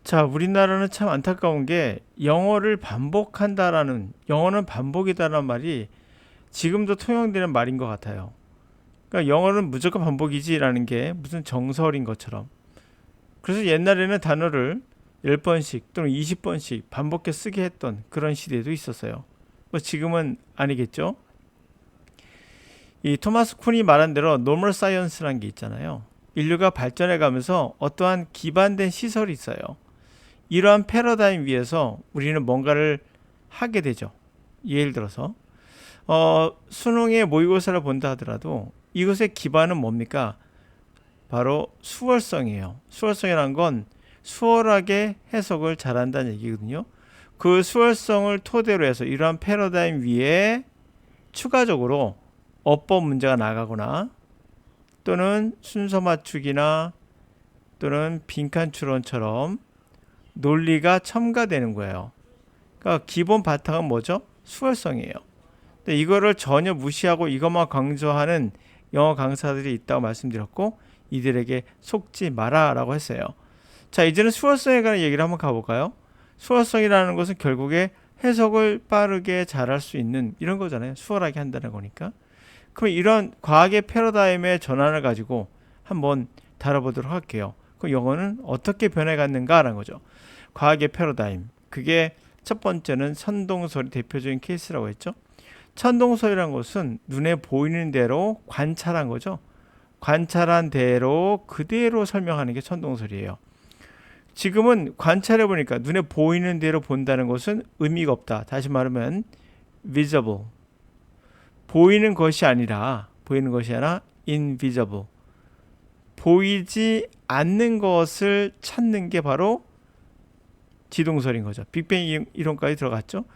자, 우리나라는 참 안타까운 게 영어는 반복이다라는 말이 지금도 통용되는 말인 것 같아요. 그러니까 영어는 무조건 반복이지라는 게 무슨 정설인 것처럼. 그래서 옛날에는 단어를 10번씩 또는 20번씩 반복해 쓰게 했던 그런 시대도 있었어요. 뭐 지금은 아니겠죠. 이 토마스 쿤이 말한 대로 노멀 사이언스라는 게 있잖아요. 인류가 발전해 가면서 어떠한 기반된 시설이 있어요. 이러한 패러다임 위에서 우리는 뭔가를 하게 되죠. 예를 들어서 수능의 모의고사를 본다 하더라도 이것의 기반은 뭡니까? 바로 수월성이에요. 수월성이란 건 수월하게 해석을 잘한다는 얘기거든요. 그 수월성을 토대로 해서 이러한 패러다임 위에 추가적으로 어법 문제가 나가거나 또는 순서 맞추기나 또는 빈칸 추론처럼 논리가 첨가되는 거예요. 그러니까 기본 바탕은 뭐죠? 수월성이에요. 근데 이거를 전혀 무시하고 이것만 강조하는 영어 강사들이 있다고 말씀드렸고 이들에게 속지 마라라고 했어요. 자, 이제는 수월성에 관한 얘기를 한번 가볼까요? 수월성이라는 것은 결국에 해석을 빠르게 잘할 수 있는 이런 거잖아요. 수월하게 한다는 거니까. 그럼 이런 과학의 패러다임의 전환을 가지고 한번 다뤄보도록 할게요. 그 영어는 어떻게 변해갔는가라는 거죠. 과학의 패러다임. 그게 첫 번째는 천동설이 대표적인 케이스라고 했죠. 천동설이라는 것은 눈에 보이는 대로 관찰한 거죠. 관찰한 대로 그대로 설명하는 게 천동설이에요. 지금은 관찰해 보니까 눈에 보이는 대로 본다는 것은 의미가 없다. 다시 말하면 visible. 보이는 것이 아니라 invisible. 보이지 않는 것을 찾는 게 바로 지동설인 거죠. 빅뱅 이론까지 들어갔죠.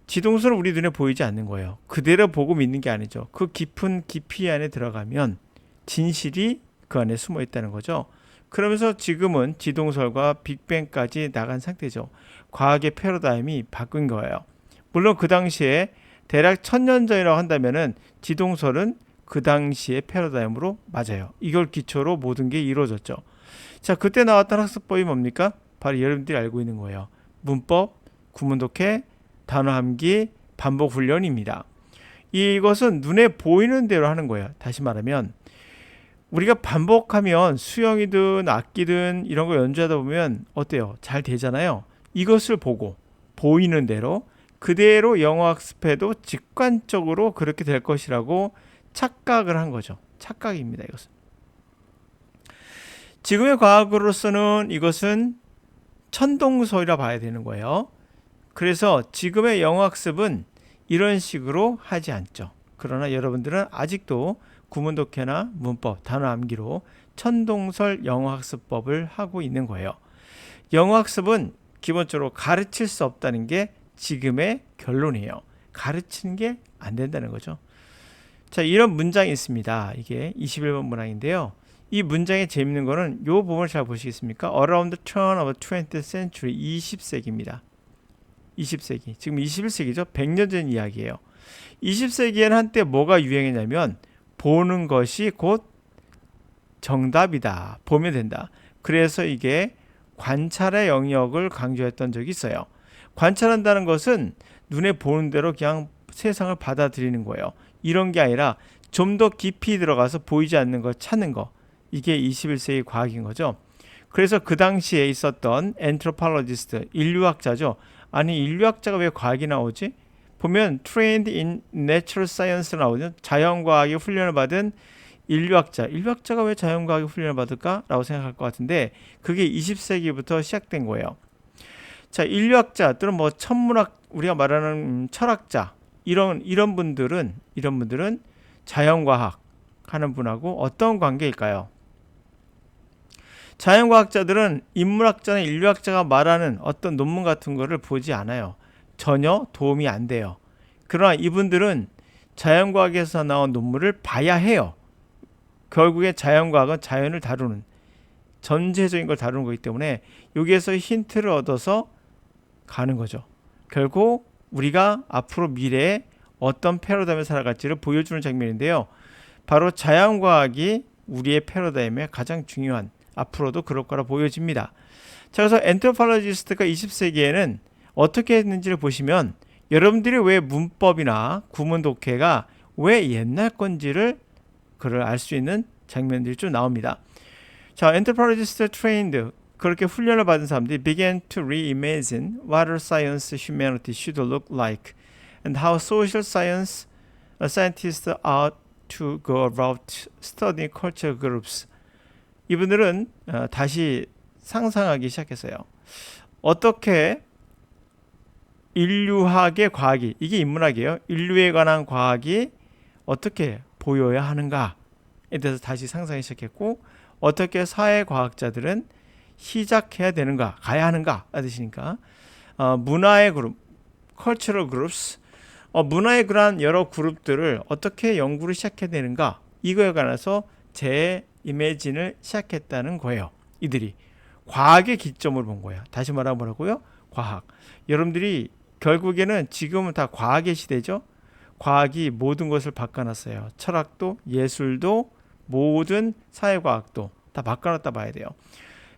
지동설은 우리 눈에 보이지 않는 거예요. 그대로 보고 믿는 게 아니죠. 그 깊은 깊이 안에 들어가면 진실이 그 안에 숨어 있다는 거죠. 그러면서 지금은 지동설과 빅뱅까지 나간 상태죠. 과학의 패러다임이 바뀐 거예요. 물론 그 당시에 대략 1000년 전이라고 한다면은 지동설은 그 당시의 패러다임으로 맞아요. 이걸 기초로 모든 게 이루어졌죠. 자, 그때 나왔던 학습법이 뭡니까? 바로 여러분들이 알고 있는 거예요. 문법, 구문독해, 단어 암기, 반복 훈련입니다. 이것은 눈에 보이는 대로 하는 거예요. 다시 말하면 우리가 반복하면 수영이든 악기든 이런 거 연주하다 보면 어때요? 잘 되잖아요. 이것을 보고 보이는 대로 그대로 영어 학습해도 직관적으로 그렇게 될 것이라고 착각을 한 거죠. 착각입니다. 이것은. 지금의 과학으로서는 이것은 천동설이라 봐야 되는 거예요. 그래서 지금의 영어 학습은 이런 식으로 하지 않죠. 그러나 여러분들은 아직도 구문독해나 문법, 단어 암기로 천동설 영어 학습법을 하고 있는 거예요. 영어 학습은 기본적으로 가르칠 수 없다는 게 지금의 결론이에요. 가르치는 게 안 된다는 거죠. 자, 이런 문장이 있습니다. 이게 21번 문항인데요. 이 문장의 재밌는 거는 이 부분을 잘 보시겠습니까? Around the turn of the 20th century, 20세기입니다. 20세기. 지금 21세기죠. 100년 전 이야기예요. 20세기에는 한때 뭐가 유행했냐면 보는 것이 곧 정답이다. 보면 된다. 그래서 이게 관찰의 영역을 강조했던 적이 있어요. 관찰한다는 것은 눈에 보는 대로 그냥 세상을 받아들이는 거예요. 이런 게 아니라 좀 더 깊이 들어가서 보이지 않는 걸 찾는 거. 이게 21세기 과학인 거죠. 그래서 그 당시에 있었던 anthropologist, 인류학자죠. 아니, 인류학자가 왜 과학이 나오지? 보면 trained in natural science 나오죠. 자연과학의 훈련을 받은 인류학자가 왜 자연과학의 훈련을 받을까? 라고 생각할 것 같은데 그게 20세기부터 시작된 거예요. 자, 인류학자 또는 뭐 천문학, 우리가 말하는 철학자 이런 분들은 자연과학 하는 분하고 어떤 관계일까요? 자연과학자들은 인문학자나 인류학자가 말하는 어떤 논문 같은 거를 보지 않아요. 전혀 도움이 안 돼요. 그러나 이분들은 자연과학에서 나온 논문을 봐야 해요. 결국에 자연과학은 자연을 다루는 전체적인 걸 다루는 거기 때문에 여기에서 힌트를 얻어서 가는 거죠. 결국 우리가 앞으로 미래에 어떤 패러다임을 살아갈지를 보여주는 장면인데요. 바로 자연과학이 우리의 패러다임의 가장 중요한, 앞으로도 그럴 거라 보여집니다. 자, 그래서 엔트로폴로지스트가 20세기에는 어떻게 했는지를 보시면 여러분들이 왜 문법이나 구문 독해가 왜 옛날 건지를 그걸 알 수 있는 장면들이 좀 나옵니다. 자, anthropologists trained 그렇게 훈련을 받은 사람들이 began to reimagine what our science humanity should look like and how social science scientists ought to go about studying culture groups. 이분들은 다시 상상하기 시작했어요. 어떻게 인류학의 과학이, 이게 인문학이에요. 인류에 관한 과학이 어떻게 보여야 하는가에 대해서 다시 상상하기 시작했고, 어떻게 사회과학자들은 시작해야 되는가, 가야 하는가 뜻이니까 문화의 그룹, cultural groups, 문화의 그러한 여러 그룹들을 어떻게 연구를 시작해야 되는가, 이거에 관해서 재이매진을 시작했다는 거예요. 이들이 과학의 기점을 본 거예요. 다시 말하면 뭐라고요? 과학. 여러분들이 결국에는 지금은 다 과학의 시대죠. 과학이 모든 것을 바꿔놨어요. 철학도, 예술도, 모든 사회과학도 다 바꿔놨다 봐야 돼요.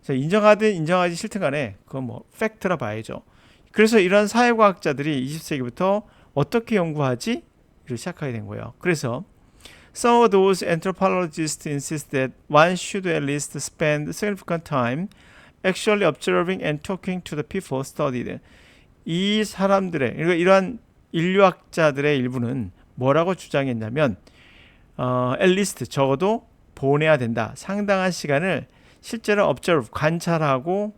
인정하든 인정하지 싫든 간에 그건 뭐 팩트라 봐야죠. 그래서 이런 사회과학자들이 20세기부터 어떻게 연구하지? 이를 시작하게 된 거예요. 그래서 some of those anthropologists insist that one should at least spend significant time actually observing and talking to the people studied. 이 사람들의, 그러니까 이러한 인류학자들의 일부는 뭐라고 주장했냐면 at least 적어도 보내야 된다. 상당한 시간을 실제로 observe, 관찰하고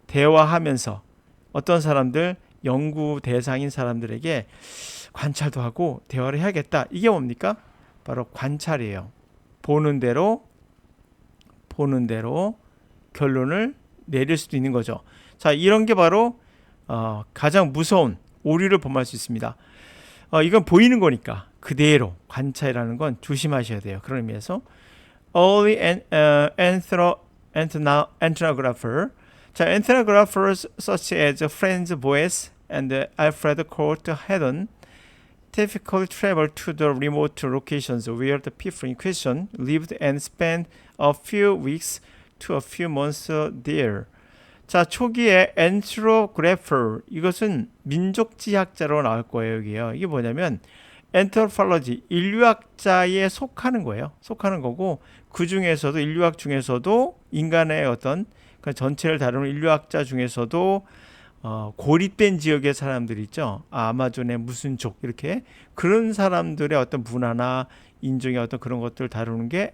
대화하면서 어떤 사람들, 연구 대상인 사람들에게 관찰도 하고 대화를 해야겠다. 이게 뭡니까? 바로 관찰이에요. 보는 대로 결론을 내릴 수도 있는 거죠. 자, 이런 게 바로 가장 무서운 오류를 범할 수 있습니다. 이건 보이는 거니까 그대로 관찰이라는 건 조심하셔야 돼요. 그런 의미에서 early ethnographer, 자, ethnographers such as Franz Boas and Alfred Court Haddon typically traveled to the remote locations where the people in question lived and spent a few weeks to a few months there. 자, 초기에 anthropographer, 이것은 민족지학자로 나올 거예요. 여기요. 이게 뭐냐면 anthropology, 인류학자에 속하는 거예요. 속하는 거고, 그 중에서도 인류학 중에서도 인간의 어떤 전체를 다루는 인류학자 중에서도 고립된 지역의 사람들이 있죠. 아마존의 무슨 족, 이렇게 그런 사람들의 어떤 문화나 인종의 어떤 그런 것들을 다루는 게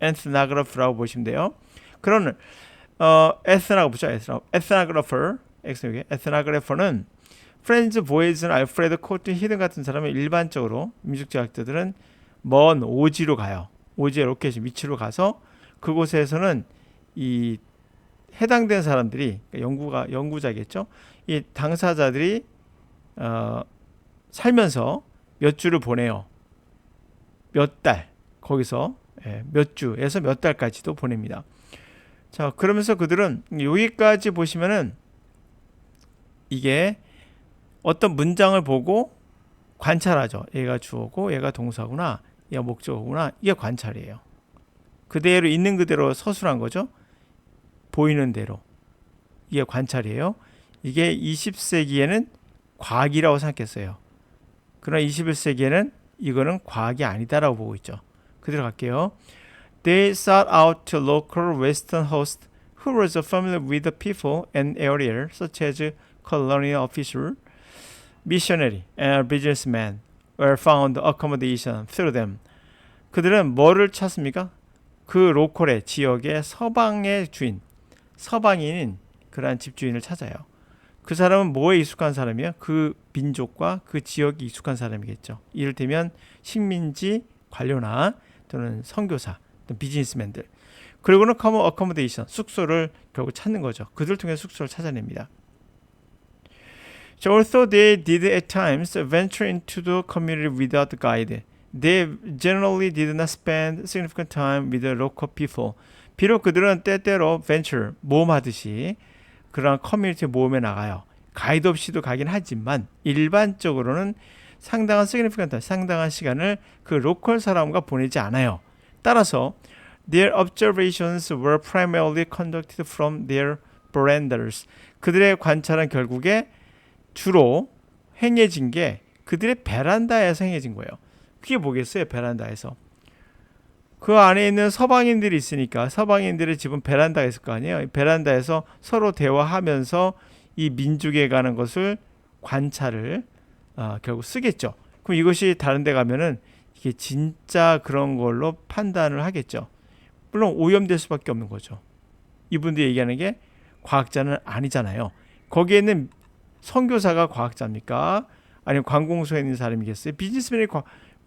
ethnographer라고 보시면 돼요. 그런 ethnographer는 프렌즈 보이즈나 알프레드 코트 히든 같은 사람은 일반적으로 민족지학자들은 먼 오지로 가요. 오지의 로케이션 위치로 가서 그곳에서는 이 해당된 사람들이, 연구자겠죠. 이 당사자들이 살면서 몇 주를 보내요. 몇 달, 거기서 몇 주에서 몇 달까지도 보냅니다. 자, 그러면서 그들은 여기까지 보시면은 이게 어떤 문장을 보고 관찰하죠. 얘가 주어고 얘가 동사구나, 얘가 목적어구나, 이게 관찰이에요. 그대로 있는 그대로 서술한 거죠. 보이는 대로. 이게 관찰이에요. 이게 20세기에는 과학이라고 생각했어요. 그러나 21세기에는 이거는 과학이 아니다라고 보고 있죠. 그대로 갈게요. They sought out a local western host who was familiar with the people and area, such as colonial official, missionary, and businessman, were found accommodation through them. 그들은 뭐를 찾습니까? 그 로컬의 지역의 서방의 주인, 서방인인 그러한 집주인을 찾아요. 그 사람은 뭐에 익숙한 사람이에요? 그 민족과 그 지역이 익숙한 사람이겠죠. 이를테면 식민지 관료나 또는 선교사, 또는 비즈니스맨들. 그리고는 common accommodation, 숙소를 결국 찾는 거죠. 그들 통해 숙소를 찾아냅니다. So although they did at times venture into the community without a guide, they generally did not spend significant time with the local people. 비록 그들은 때때로 venture, 모험하듯이 그런 커뮤니티 모험에 나가요. 가이드 없이도 가긴 하지만 일반적으로는 상당한 significant time, 상당한 시간을 그 로컬 사람과 보내지 않아요. 따라서 Their observations were primarily conducted from their verandas. 그들의 관찰은 결국에 주로 행해진 게 그들의 베란다에서 행해진 거예요. 그게 뭐겠어요? 베란다에서. 그 안에 있는 서방인들이 있으니까 서방인들의 집은 베란다가 있을 거 아니에요. 베란다에서 서로 대화하면서 이 민족에 가는 것을 관찰을 결국 쓰겠죠. 그럼 이것이 다른 데 가면은 이게 진짜 그런 걸로 판단을 하겠죠. 물론 오염될 수밖에 없는 거죠. 이분들이 얘기하는 게 과학자는 아니잖아요. 거기에 있는 선교사가 과학자입니까? 아니면 관공서에 있는 사람이겠어요? 비즈니스맨이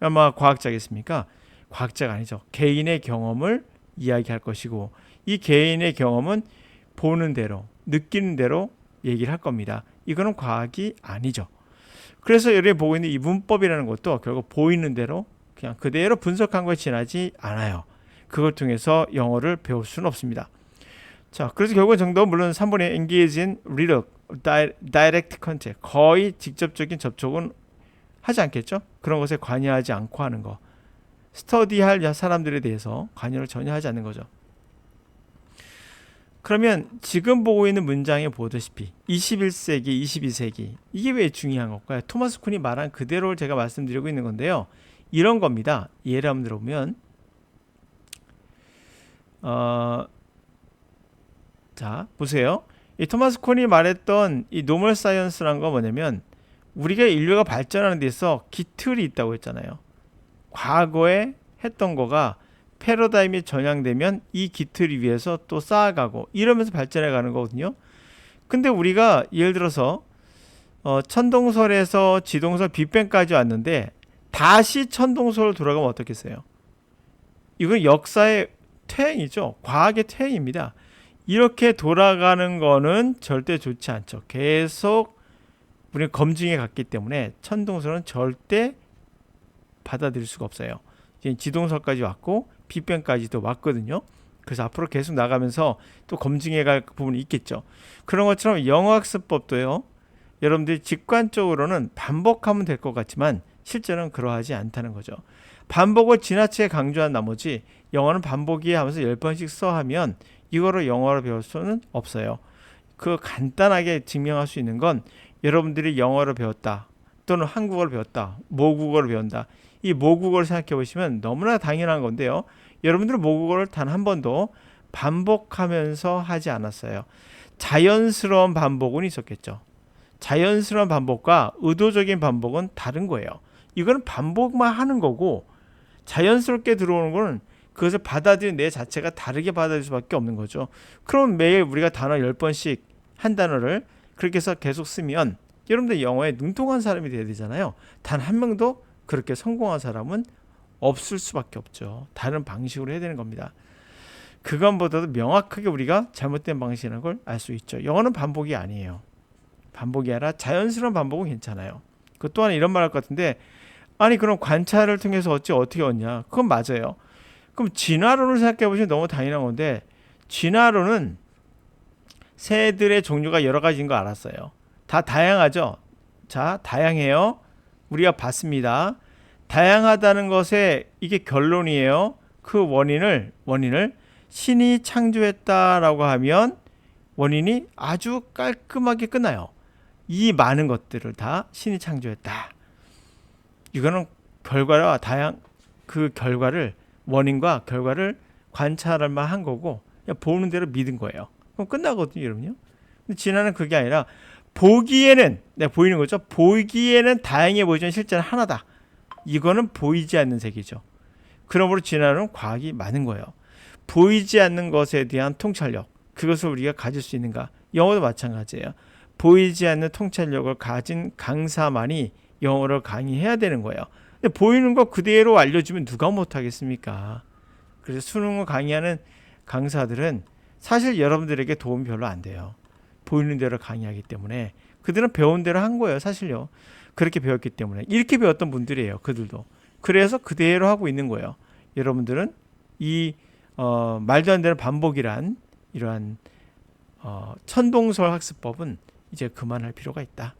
아마 과학자겠습니까? 과학자가 아니죠. 개인의 경험을 이야기할 것이고 이 개인의 경험은 보는 대로 느끼는 대로 얘기를 할 겁니다. 이거는 과학이 아니죠. 그래서 여기 보고 있는 이 문법이라는 것도 결국 보이는 대로 그냥 그대로 분석한 것에 지나지 않아요. 그걸 통해서 영어를 배울 수는 없습니다. 자, 그래서 결국 정답은 물론 3번의 engage in real direct contact, 거의 직접적인 접촉은 하지 않겠죠. 그런 것에 관여하지 않고 하는 거. 스터디할 사람들에 대해서 관여를 전혀 하지 않는 거죠. 그러면 지금 보고 있는 문장에 보다시피 21세기, 22세기 이게 왜 중요한 걸까요? 토마스 쿤이 말한 그대로를 제가 말씀드리고 있는 건데요. 이런 겁니다. 예를 한번 들어보면 자 보세요. 이 토마스 쿤이 말했던 이 노멀 사이언스라는 건 뭐냐면 우리가 인류가 발전하는 데 있어 기틀이 있다고 했잖아요. 과거에 했던 거가 패러다임이 전향되면 이 기틀 위에서 또 쌓아가고 이러면서 발전해 가는 거거든요. 근데 우리가 예를 들어서 천동설에서 지동설 빅뱅까지 왔는데 다시 천동설로 돌아가면 어떻겠어요? 이건 역사의 퇴행이죠. 과학의 퇴행입니다. 이렇게 돌아가는 거는 절대 좋지 않죠. 계속 우리는 검증해 갔기 때문에 천동설은 절대 받아들일 수가 없어요. 이제 지동설까지 왔고 빅뱅까지도 왔거든요. 그래서 앞으로 계속 나가면서 또 검증해 갈 부분이 있겠죠. 그런 것처럼 영어학습법도요. 여러분들이 직관적으로는 반복하면 될 것 같지만 실제로는 그러하지 않다는 거죠. 반복을 지나치게 강조한 나머지 영어는 반복이 하면서 10번씩 써하면 이거로 영어를 배울 수는 없어요. 그 간단하게 증명할 수 있는 건 여러분들이 영어를 배웠다 또는 한국어를 배웠다, 모국어를 배운다. 이 모국어를 생각해 보시면 너무나 당연한 건데요. 여러분들은 모국어를 단 한 번도 반복하면서 하지 않았어요. 자연스러운 반복은 있었겠죠. 자연스러운 반복과 의도적인 반복은 다른 거예요. 이거는 반복만 하는 거고 자연스럽게 들어오는 거는 그것을 받아들이는 내 자체가 다르게 받아들일 수밖에 없는 거죠. 그럼 매일 우리가 단어 10번씩 한 단어를 그렇게 해서 계속 쓰면 여러분들 영어에 능통한 사람이 돼야 되잖아요. 단 한 명도 그렇게 성공한 사람은 없을 수밖에 없죠. 다른 방식으로 해야 되는 겁니다. 그것보다도 명확하게 우리가 잘못된 방식이라는 걸 알 수 있죠. 영어는 반복이 아니에요. 반복이 아니라 자연스러운 반복은 괜찮아요. 그 또한 이런 말 할 것 같은데 아니 그럼 관찰을 통해서 어떻게 얻냐? 그건 맞아요. 그럼 진화론을 생각해 보시면 너무 당연한 건데 진화론은 새들의 종류가 여러 가지인 거 알았어요. 다 다양하죠. 자, 다양해요. 우리가 봤습니다. 다양하다는 것에 이게 결론이에요. 그 원인을 신이 창조했다라고 하면 원인이 아주 깔끔하게 끝나요. 이 많은 것들을 다 신이 창조했다. 이거는 결과와 그 결과를 원인과 결과를 관찰만 한 거고 그냥 보는 대로 믿은 거예요. 그럼 끝나거든요, 여러분요. 근데 진화는 그게 아니라 보기에는 보이는 거죠. 보기에는 다양해 보이지만 실제는 하나다. 이거는 보이지 않는 세계죠. 그러므로 진화는 과학이 많은 거예요. 보이지 않는 것에 대한 통찰력, 그것을 우리가 가질 수 있는가? 영어도 마찬가지예요. 보이지 않는 통찰력을 가진 강사만이 영어를 강의해야 되는 거예요. 근데 보이는 거 그대로 알려주면 누가 못하겠습니까? 그래서 수능을 강의하는 강사들은 사실 여러분들에게 도움이 별로 안 돼요. 보이는 대로 강의하기 때문에 그들은 배운 대로 한 거예요. 사실요. 그렇게 배웠기 때문에 이렇게 배웠던 분들이에요. 그들도. 그래서 그대로 하고 있는 거예요. 여러분들은 이 말도 안 되는 반복이란 이러한 천동설 학습법은 이제 그만할 필요가 있다.